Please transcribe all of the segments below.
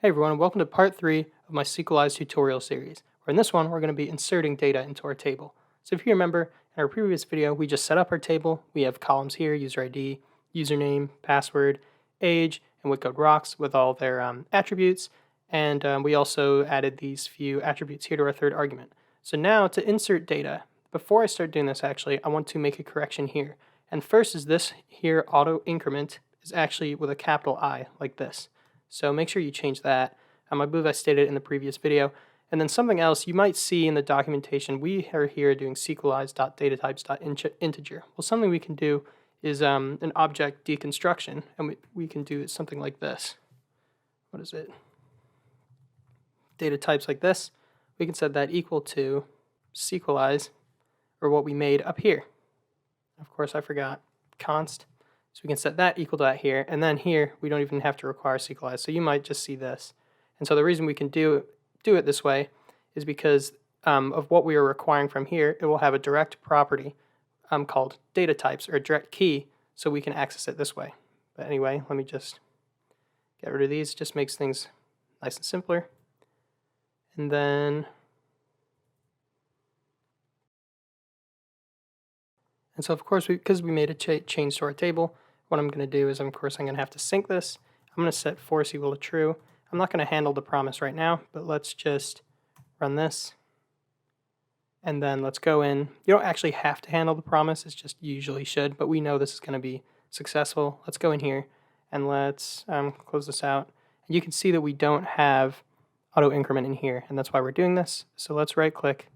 Hey everyone, welcome to part 3 of my Sequelize tutorial series, where in this one we're going to be inserting data into our table. So if you remember, in our previous video we just set up our table. We have columns here, user ID, username, password, age, and what code rocks with all their attributes, and we also added these few attributes here to our third argument. So now to insert data, before I start doing this actually, I want to make a correction here. And first is this here auto increment is actually with a capital I, like this. So make sure you change that. I believe I stated it in the previous video. And then something else you might see in the documentation, we are here doing sequelize.datatypes.integer. Well, something we can do is an object deconstruction, and we can do something like this. What is it? Data types like this. We can set that equal to sequelize, or what we made up here. Of course, I forgot const. So we can set that equal to that here, and then here we don't even have to require Sequelize. So you might just see this. And so the reason we can do it this way is because of what we are requiring from here. It will have a direct property called data types, or a direct key, so we can access it this way. But anyway, let me just get rid of these. It just makes things nice and simpler. And then so of course, because we made a change to our table, what I'm going to do is, of course, I'm going to have to sync this. I'm going to set force equal to true. I'm not going to handle the promise right now, but let's just run this. And then let's go in. You don't actually have to handle the promise. It's just you usually should, but we know this is going to be successful. Let's go in here and let's close this out. And you can see that we don't have auto increment in here, and that's why we're doing this. So let's right click.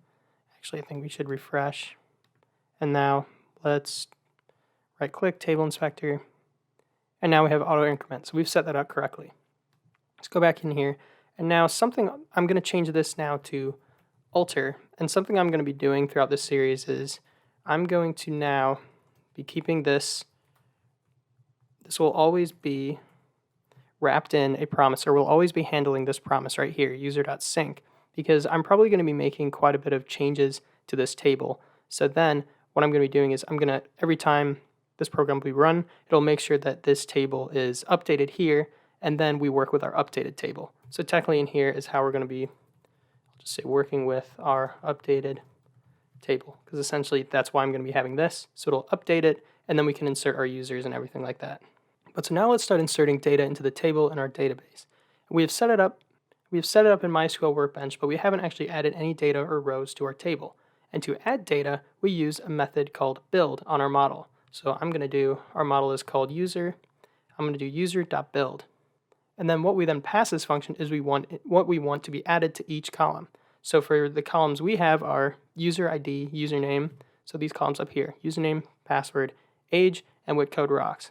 Actually, I think we should refresh. And now let's right click, table inspector, and now we have auto increment. So we've set that up correctly. Let's go back in here, and now I'm going to change this now to alter, and something I'm going to be doing throughout this series is I'm going to now be keeping this. This will always be wrapped in a promise, or we'll always be handling this promise right here, user.sync, because I'm probably going to be making quite a bit of changes to this table. So then what I'm going to be doing is every time this program will be run, it'll make sure that this table is updated here, and then we work with our updated table. So technically in here is how we're going to be, I'll just say, working with our updated table, because essentially that's why I'm going to be having this. So it'll update it, and then we can insert our users and everything like that. But so now let's start inserting data into the table in our database. We have set it up in MySQL Workbench, but we haven't actually added any data or rows to our table. And to add data, we use a method called build on our model. So our model is called user. I'm going to do user.build. And then what we then pass this function is what we want to be added to each column. So for the columns we have are user ID, username, so these columns up here, username, password, age, and what code rocks.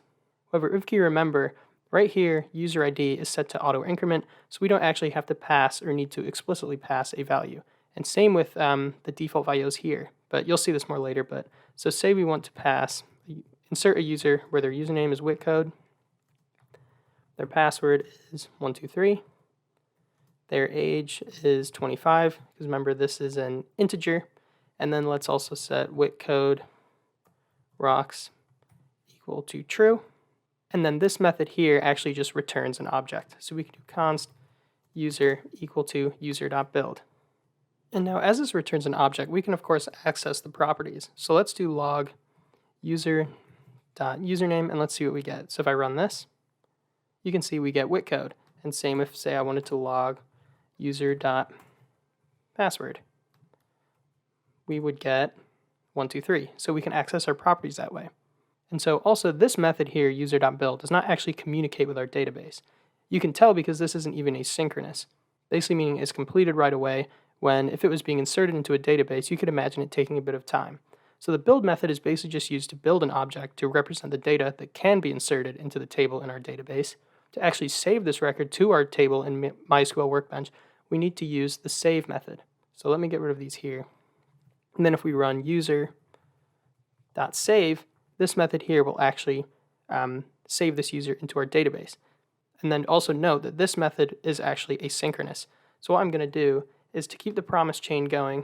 However, if you remember, right here, user ID is set to auto increment, so we don't actually have to pass or need to explicitly pass a value. And same with the default values here, but you'll see this more later. But so say we want to insert a user where their username is witcode, their password is 123, their age is 25, because remember this is an integer, and then let's also set witcode rocks equal to true, and then this method here actually just returns an object. So we can do const user equal to user.build. And now as this returns an object, we can of course access the properties. So let's do log user.username, and let's see what we get. So if I run this, you can see we get witcode. And same if, say, I wanted to log user.password, we would get 123. So we can access our properties that way. And so also this method here, user.build, does not actually communicate with our database. You can tell because this isn't even asynchronous, basically meaning it's completed right away, when if it was being inserted into a database, you could imagine it taking a bit of time. So the build method is basically just used to build an object to represent the data that can be inserted into the table in our database. To actually save this record to our table in MySQL Workbench, we need to use the save method. So let me get rid of these here. And then if we run user.save, this method here will actually save this user into our database. And then also note that this method is actually asynchronous. So what I'm going to do is to keep the promise chain going,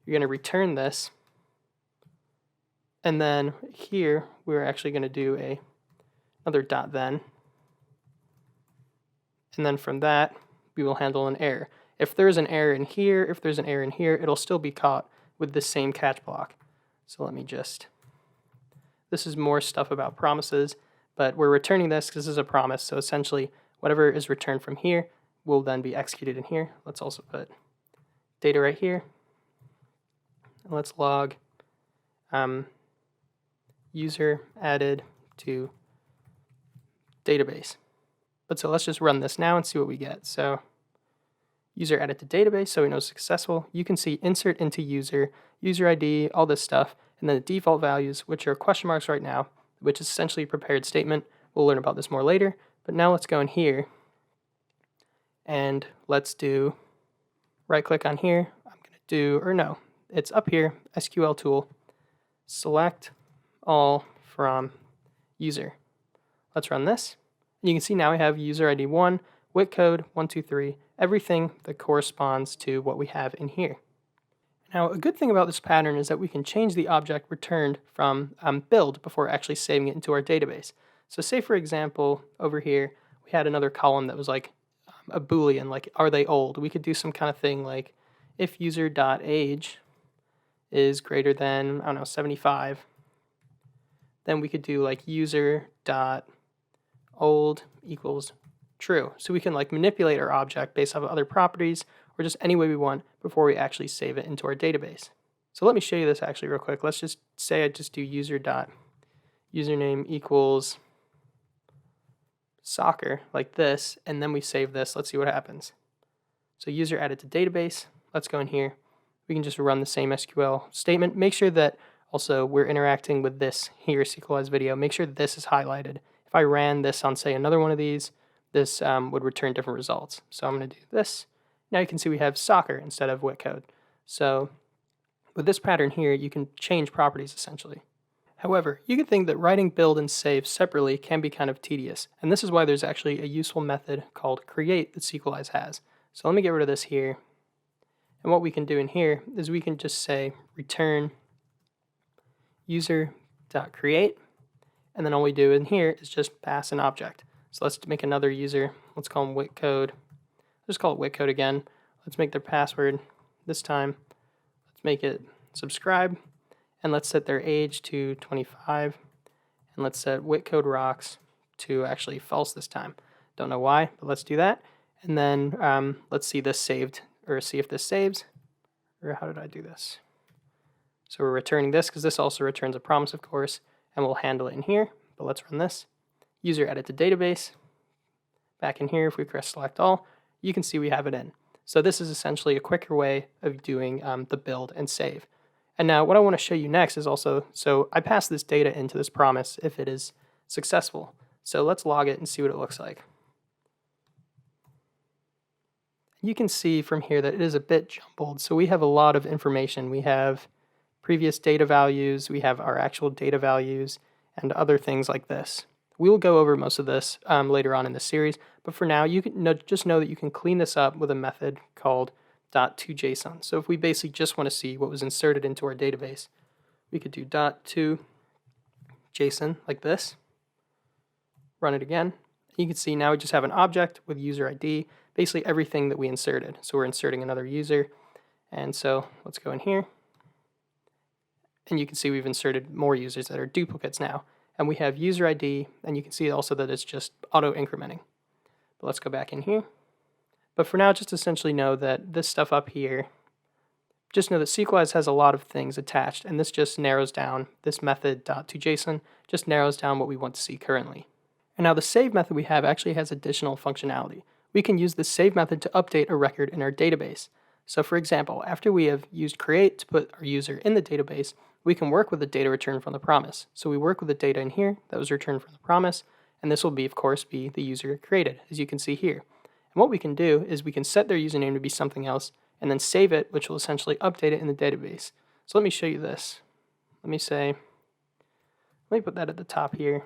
you're going to return this. And then here, we're actually going to do another dot then. And then from that, we will handle an error. If there's an error in here, if there's an error in here, it'll still be caught with the same catch block. So let me just, this is more stuff about promises, but we're returning this because this is a promise. So essentially, whatever is returned from here will then be executed in here. Let's also put data right here. And let's log user added to database. But so let's just run this now and see what we get. So user added to database, so we know it's successful. You can see insert into user, user ID, all this stuff, and then the default values, which are question marks right now, which is essentially a prepared statement. We'll learn about this more later. But now let's go in here and let's do right click on here. I'm going to do, or no, it's up here, SQL tool, select all from user. Let's run this. And you can see now we have user ID 1, WIT code 123, everything that corresponds to what we have in here. Now, a good thing about this pattern is that we can change the object returned from build before actually saving it into our database. So say, for example, over here, we had another column that was like a Boolean, like, are they old? We could do some kind of thing like if user.age is greater than, I don't know, 75, then we could do like user.old equals true. So we can like manipulate our object based off of other properties or just any way we want before we actually save it into our database. So let me show you this actually real quick. Let's just say I just do user.username equals soccer like this, and then we save this. Let's see what happens. So user added to database. Let's go in here. We can just run the same SQL statement. Make sure that also we're interacting with this here Sequelize video. Make sure that this is highlighted. If I ran this on, say, another one of these, this would return different results. So I'm going to do this. Now you can see we have soccer instead of WIT code. So with this pattern here, you can change properties essentially. However, you could think that writing build and save separately can be kind of tedious. And this is why there's actually a useful method called create that Sequelize has. So let me get rid of this here. And what we can do in here is we can just say return user.create. And then all we do in here is just pass an object. So let's make another user. Let's call them WIT code. Let's call it WIT code again. Let's make their password this time. Let's make it subscribe. And let's set their age to 25. And let's set WIT code rocks to actually false this time. Don't know why, but let's do that. And then let's see this saved, or see if this saves. Or how did I do this? So we're returning this because this also returns a promise, of course, and we'll handle it in here. But let's run this. User added to database. Back in here, if we press select all, you can see we have it in. So this is essentially a quicker way of doing the build and save. And now what I want to show you next is also, so I pass this data into this promise if it is successful. So let's log it and see what it looks like. You can see from here that it is a bit jumbled. So we have a lot of information. We have previous data values, we have our actual data values, and other things like this. We will go over most of this later on in the series, but for now, you can just know that you can clean this up with a method called .toJSON. So if we basically just want to see what was inserted into our database, we could do .toJSON like this, run it again. You can see now we just have an object with user ID, basically everything that we inserted. So we're inserting another user, and so let's go in here. And you can see we've inserted more users that are duplicates now. And we have user ID, and you can see also that it's just auto-incrementing. But let's go back in here. But for now, just essentially know that this stuff up here, just know that Sequelize has a lot of things attached, and this just narrows down, this method .toJSON just narrows down what we want to see currently. And now the save method we have actually has additional functionality. We can use the save method to update a record in our database. So for example, after we have used create to put our user in the database, we can work with the data returned from the promise. So we work with the data in here that was returned from the promise, and this will be, of course, be the user created, as you can see here. And what we can do is we can set their username to be something else, and then save it, which will essentially update it in the database. So let me show you this. Let me put that at the top here.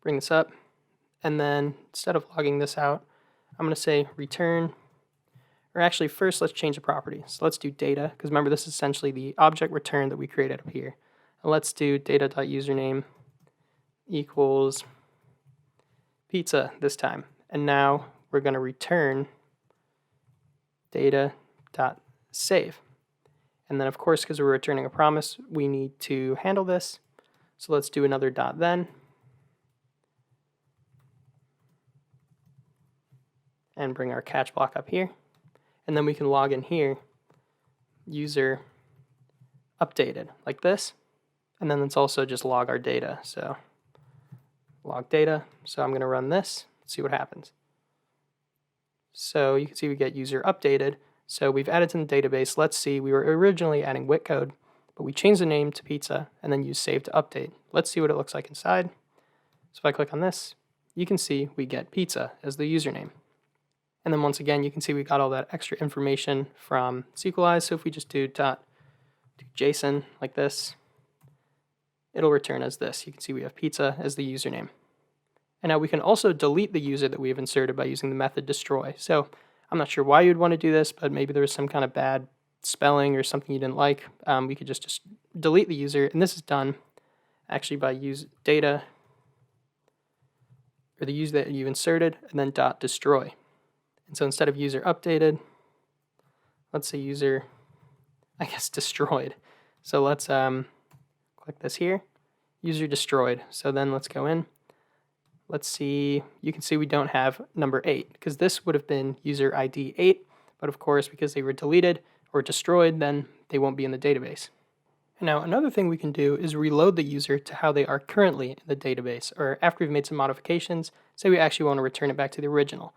Bring this up, and then instead of logging this out, I'm going to say return. Or actually, first, let's change the property. So let's do data, because remember, this is essentially the object return that we created up here. And let's do data.username equals pizza this time. And now we're going to return data.save. And then, of course, because we're returning a promise, we need to handle this. So let's do another dot then. And bring our catch block up here. And then we can log in here, user updated, like this. And then let's also just log our data. So log data. So I'm going to run this, see what happens. So you can see we get user updated. So we've added to the database. Let's see, we were originally adding WIT code, but we changed the name to pizza and then use save to update. Let's see what it looks like inside. So if I click on this, you can see we get pizza as the username. And then once again, you can see we got all that extra information from Sequelize. So if we just do .json like this, it'll return as this. You can see we have pizza as the username. And now we can also delete the user that we have inserted by using the method destroy. So I'm not sure why you'd want to do this, but maybe there was some kind of bad spelling or something you didn't like. We could just delete the user. And this is done actually by use data, or the user that you inserted, and then .destroy. And so instead of user updated, let's say user, I guess, destroyed. So let's click this here, user destroyed. So then let's go in. Let's see, you can see we don't have number 8 because this would have been user ID 8, but of course, because they were deleted or destroyed, then they won't be in the database. And now another thing we can do is reload the user to how they are currently in the database, or after we've made some modifications, say we actually want to return it back to the original.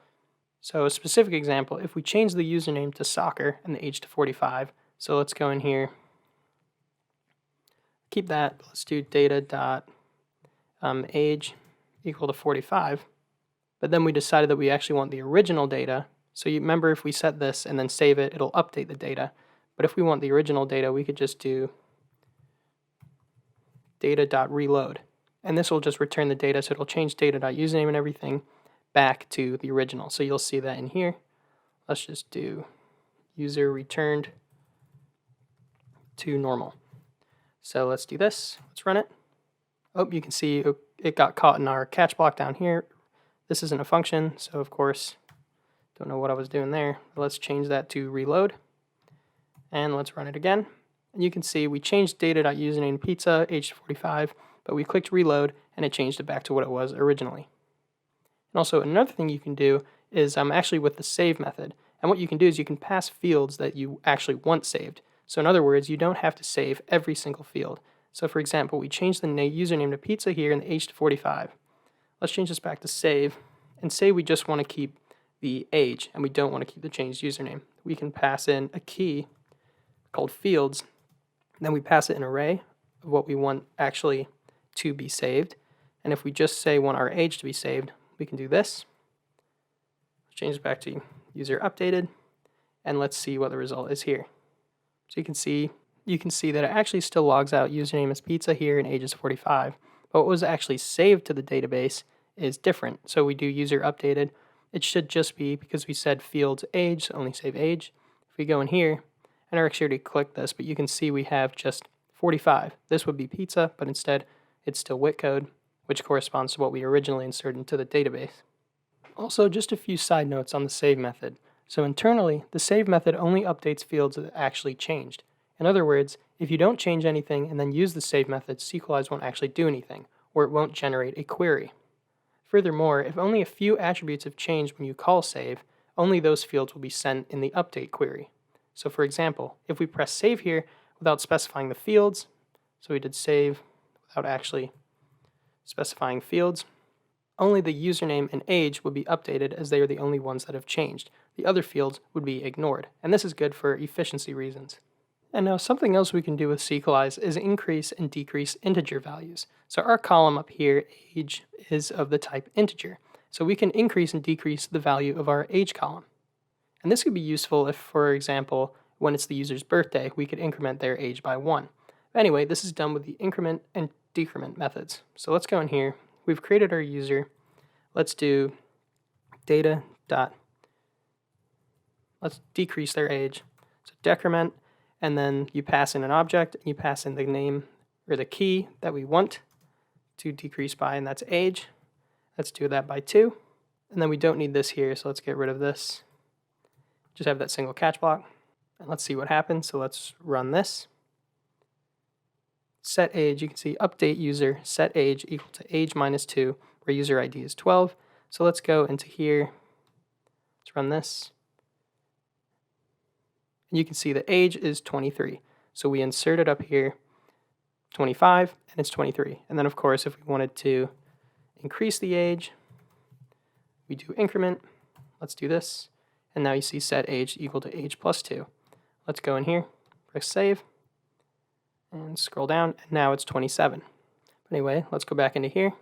So a specific example, if we change the username to soccer and the age to 45, so let's go in here, keep that, let's do data.age equal to 45, but then we decided that we actually want the original data. So you remember if we set this and then save it, it'll update the data. But if we want the original data, we could just do data.reload. And this will just return the data, so it'll change data.username and everything back to the original. So you'll see that in here. Let's just do user returned to normal. So let's do this. Let's run it. Oh, you can see it got caught in our catch block down here. This isn't a function, so of course, don't know what I was doing there. Let's change that to reload. And let's run it again. And you can see we changed data.username pizza, age 45, but we clicked reload and it changed it back to what it was originally. And also another thing you can do is actually with the save method. And what you can do is you can pass fields that you actually want saved. So in other words, you don't have to save every single field. So for example, we changed the username to pizza here and the age to 45. Let's change this back to save and say we just want to keep the age and we don't want to keep the changed username. We can pass in a key called fields. And then we pass it an array of what we want actually to be saved. And if we just say want our age to be saved, we can do this. Change it back to user updated, and let's see what the result is here. So you can see that it actually still logs out username as pizza here and age is 45, but what was actually saved to the database is different. So we do user updated. It should just be, because we said fields age, so only save age. If we go in here, and I actually already clicked this, but you can see we have just 45. This would be pizza, but instead it's still WIT code, which corresponds to what we originally inserted into the database. Also, just a few side notes on the save method. So internally, the save method only updates fields that actually changed. In other words, if you don't change anything and then use the save method, Sequelize won't actually do anything, or it won't generate a query. Furthermore, if only a few attributes have changed when you call save, only those fields will be sent in the update query. So for example, if we press save here without specifying the fields, so we did save without actually specifying fields, only the username and age would be updated as they are the only ones that have changed. The other fields would be ignored, and this is good for efficiency reasons. And now something else we can do with Sequelize is increase and decrease integer values. So our column up here, age, is of the type integer. So we can increase and decrease the value of our age column. And this could be useful if, for example, when it's the user's birthday, we could increment their age by 1. Anyway, this is done with the increment and decrement methods. So let's go in here. We've created our user. Let's do data dot. Let's decrease their age. So decrement, and then you pass in an object, and you pass in the name or the key that we want to decrease by, and that's age. Let's do that by 2. And then we don't need this here, so let's get rid of this. Just have that single catch block. And let's see what happens. So let's run this. Set age, you can see update user, set age equal to age minus 2, where user ID is 12. So let's go into here. Let's run this. And you can see the age is 23. So we insert it up here, 25, and it's 23. And then of course, if we wanted to increase the age, we do increment. Let's do this. And now you see set age equal to age plus 2. Let's go in here, press save, and scroll down, and now it's 27. But anyway, let's go back into here.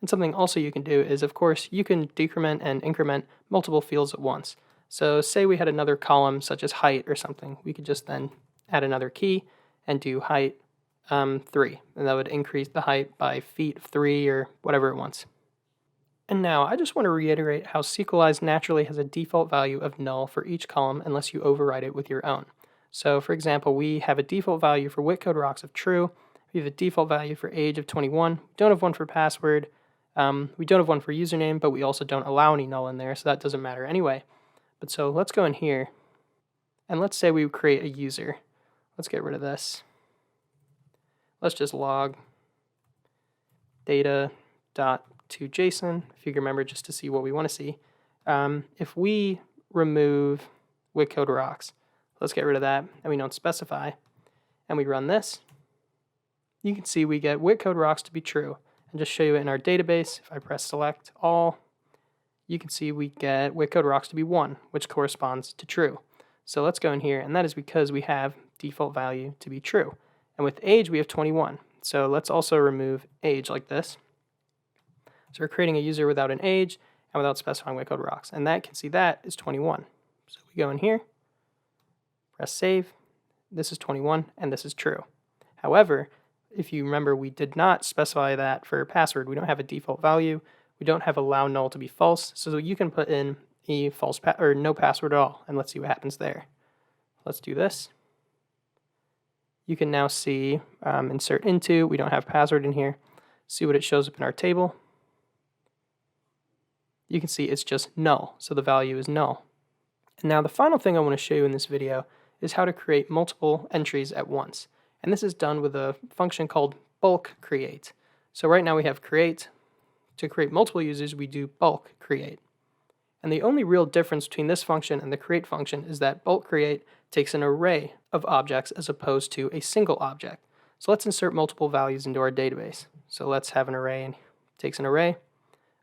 And something also you can do is, of course, you can decrement and increment multiple fields at once. So say we had another column such as height or something, we could just then add another key and do height 3, and that would increase the height by feet 3 or whatever it wants. And now I just want to reiterate how Sequelize naturally has a default value of null for each column unless you override it with your own. So for example, we have a default value for WitCode rocks of true, we have a default value for age of 21, we don't have one for password, we don't have one for username, but we also don't allow any null in there, so that doesn't matter anyway. But so let's go in here, and let's say we create a user. Let's get rid of this. Let's just log data.toJSON, if you can remember, just to see what we want to see. If we remove WitCode rocks, let's get rid of that, and we don't specify, and we run this, you can see we get WitCode rocks to be true. And just show you it in our database, if I press select all, you can see we get WitCode rocks to be 1, which corresponds to true. So let's go in here, and that is because we have default value to be true. And with age, we have 21. So let's also remove age like this. So we're creating a user without an age and without specifying WitCode rocks. And that can see that is 21. So we go in here, press save. This is 21, and this is true. However, if you remember, we did not specify that for password. We don't have a default value. We don't have allow null to be false. So you can put in a false or no password at all, and let's see what happens there. Let's do this. You can now see insert into. We don't have password in here. See what it shows up in our table. You can see it's just null, so the value is null. And now the final thing I want to show you in this video is how to create multiple entries at once. And this is done with a function called BulkCreate. So right now we have create. To create multiple users, we do BulkCreate. And the only real difference between this function and the create function is that BulkCreate takes an array of objects as opposed to a single object. So let's insert multiple values into our database. So let's have an array, and it takes an array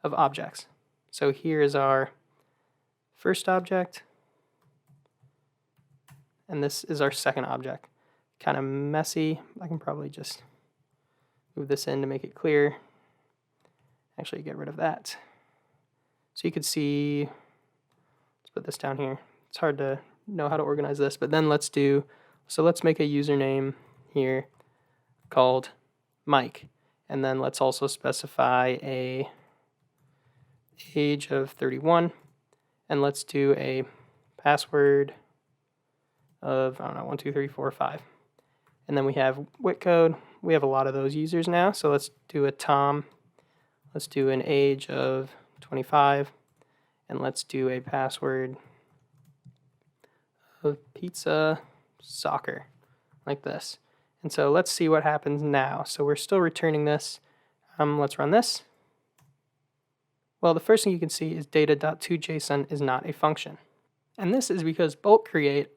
of objects. So here is our first object, and this is our second object. Kind of messy. I can probably just move this in to make it clear. Actually, get rid of that. So you could see, let's put this down here. It's hard to know how to organize this, but then let's make a username here called Mike. And then let's also specify a age of 31. And let's do a password of, I don't know, 1, 2, 3, 4, 5. And then we have WitCode. We have a lot of those users now. So let's do a Tom. Let's do an age of 25. And let's do a password of pizza soccer, like this. And so let's see what happens now. So we're still returning this. Let's run this. Well, the first thing you can see is data.toJSON is not a function. And this is because BulkCreate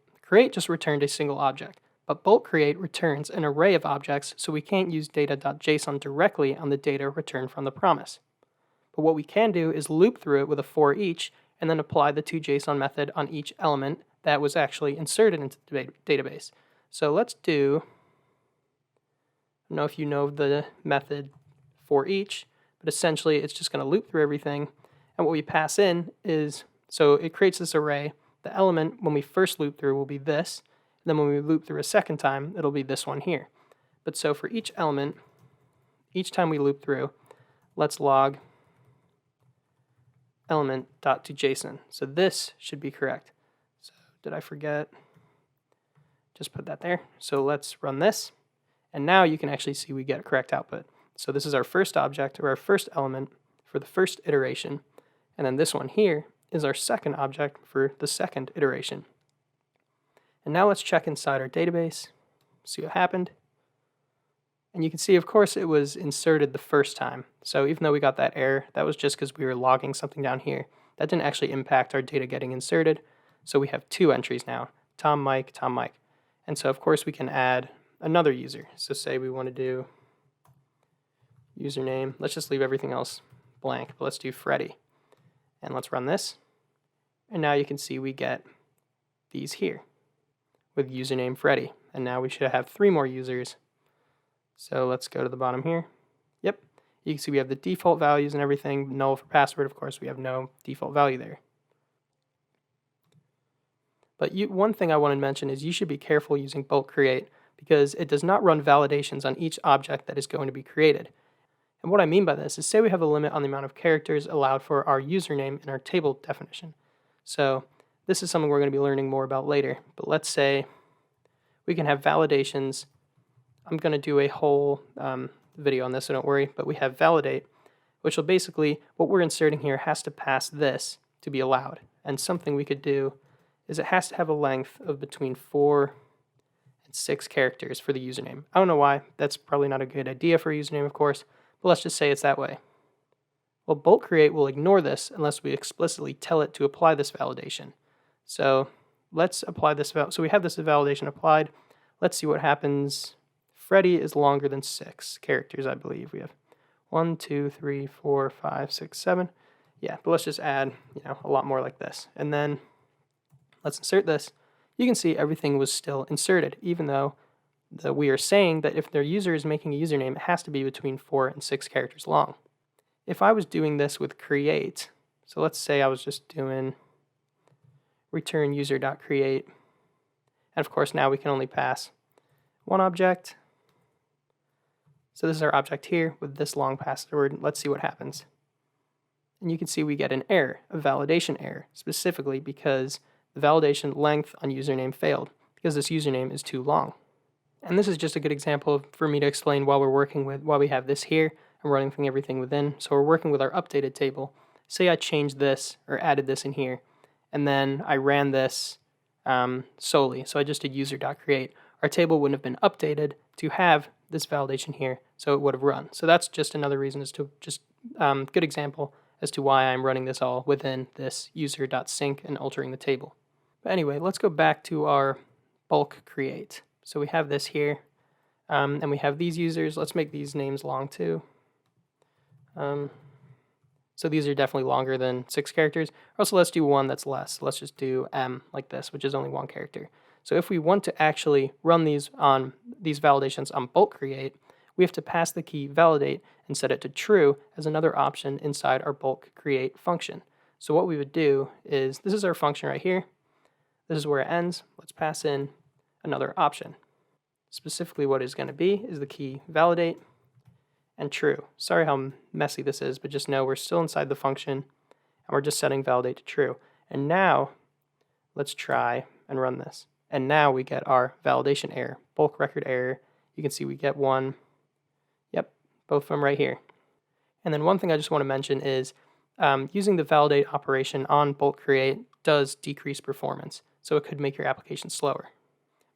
just returned a single object, but BulkCreate returns an array of objects, so we can't use data.json directly on the data returned from the promise. But what we can do is loop through it with a for each, and then apply the toJSON method on each element that was actually inserted into the database. So let's do, I don't know if you know the method for each, but essentially it's just going to loop through everything. And what we pass in is, so it creates this array. The element, when we first loop through, will be this. And then when we loop through a second time, it'll be this one here. But so for each element, each time we loop through, let's log element.toJSON. So this should be correct. So did I forget? Just put that there. So let's run this. And now you can actually see we get a correct output. So this is our first object, or our first element for the first iteration. And then this one here is our second object for the second iteration. And now let's check inside our database, see what happened. And you can see, of course, it was inserted the first time. So even though we got that error, that was just because we were logging something down here. That didn't actually impact our data getting inserted. So we have 2 entries now, Tom, Mike, Tom, Mike. And so, of course, we can add another user. So say we want to do username. Let's just leave everything else blank, but let's do Freddie. And let's run this. And now you can see we get these here with username Freddie. And now we should have 3 more users. So let's go to the bottom here. Yep, you can see we have the default values and everything. Null for password, of course, we have no default value there. But one thing I want to mention is you should be careful using BulkCreate because it does not run validations on each object that is going to be created. And what I mean by this is, say we have a limit on the amount of characters allowed for our username in our table definition. So this is something we're going to be learning more about later. But let's say we can have validations. I'm going to do a whole video on this, so don't worry. But we have validate, which will basically, what we're inserting here has to pass this to be allowed. And something we could do is it has to have a length of between 4 and 6 characters for the username. I don't know why. That's probably not a good idea for a username, of course. But let's just say it's that way. Well, BulkCreate will ignore this unless we explicitly tell it to apply this validation. So let's apply this. So we have this validation applied. Let's see what happens. Freddie is longer than 6 characters, I believe. We have 1, 2, 3, 4, 5, 6, 7. Yeah, but let's just add, a lot more like this. And then let's insert this. You can see everything was still inserted, even though we are saying that if their user is making a username, it has to be between 4 and 6 characters long. If I was doing this with create, so let's say I was just doing return user.create, and of course now we can only pass 1 object. So this is our object here with this long password. Let's see what happens. And you can see we get an error, a validation error, specifically because the validation length on username failed because this username is too long. And this is just a good example for me to explain while we have this here and running everything within. So we're working with our updated table. Say I changed this or added this in here, and then I ran this solely. So I just did user.create. Our table wouldn't have been updated to have this validation here, so it would have run. So that's just another reason as to good example as to why I'm running this all within this user.sync and altering the table. But anyway, let's go back to our BulkCreate. So we have this here, and we have these users. Let's make these names long too. So these are definitely longer than 6 characters. Also, let's do one that's less. Let's just do M like this, which is only 1 character. So if we want to actually run these validations on BulkCreate, we have to pass the key validate and set it to true as another option inside our BulkCreate function. So what we would do is, this is our function right here. This is where it ends. Let's pass in another option. Specifically what it's going to be is the key validate and true. Sorry how messy this is, but just know we're still inside the function and we're just setting validate to true. And now let's try and run this. And now we get our validation error, bulk record error. You can see we get 1. Yep, both of them right here. And then one thing I just want to mention is using the validate operation on BulkCreate does decrease performance. So it could make your application slower.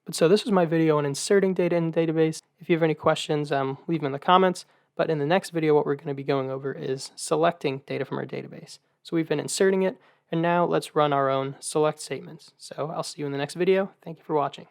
But so this was my video on inserting data in the database. If you have any questions, leave them in the comments. But in the next video, what we're going to be going over is selecting data from our database. So we've been inserting it, and now let's run our own select statements. So I'll see you in the next video. Thank you for watching.